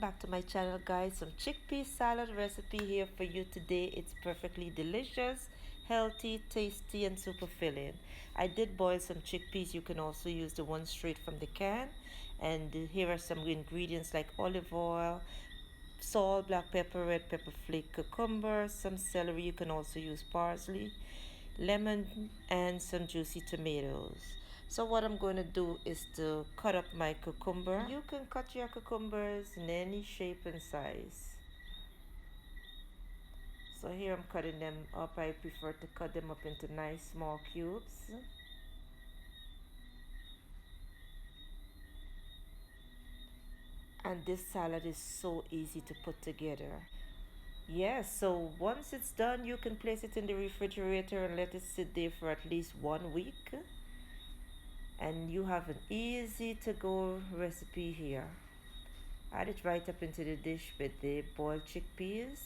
back to my channel, guys. Some chickpea salad recipe here for you today. It's perfectly delicious, healthy, tasty, and super filling. I did boil some chickpeas. You can also use the one straight from the can. And here are some ingredients like olive oil, salt, black pepper, red pepper flake, cucumber, some celery. You can also use parsley, lemon, and some juicy tomatoes. So what I'm going to do is to cut up my cucumber. You can cut your cucumbers in any shape and size. So here I'm cutting them up. I prefer to cut them up into nice small cubes. And this salad is so easy to put together. Yes, so once it's done, you can place it in the refrigerator and let it sit there for at least 1 week. And you have an easy to go recipe here. Add it right up into the dish with the boiled chickpeas.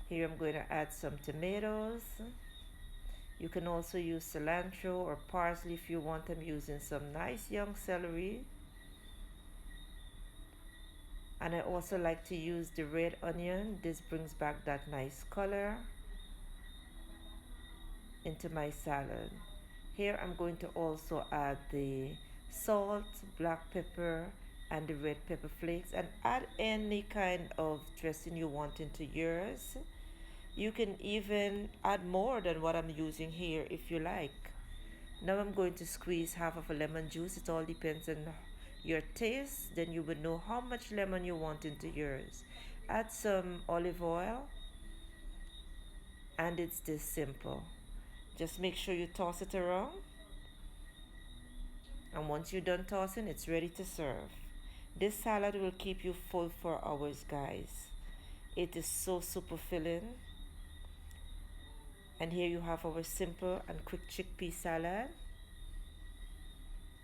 Here I'm going to add some tomatoes. You can also use cilantro or parsley if you want. I'm using some nice young celery. And I also like to use the red onion. This brings back that nice color into my salad. Here I'm going to also add the salt, black pepper, and the red pepper flakes, and add any kind of dressing you want into yours. You can even add more than what I'm using here if you like. Now I'm going to squeeze half of a lemon juice. It all depends on your taste. Then you would know how much lemon you want into yours. Add some olive oil, and it's this simple. Just make sure you toss it around, and once you're done tossing, it's ready to serve. This salad will keep you full for hours, guys. It is so super filling. And here you have our simple and quick chickpea salad.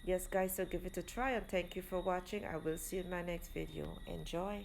Yes, guys, so give it a try, and thank you for watching. I will see you in my next video. Enjoy.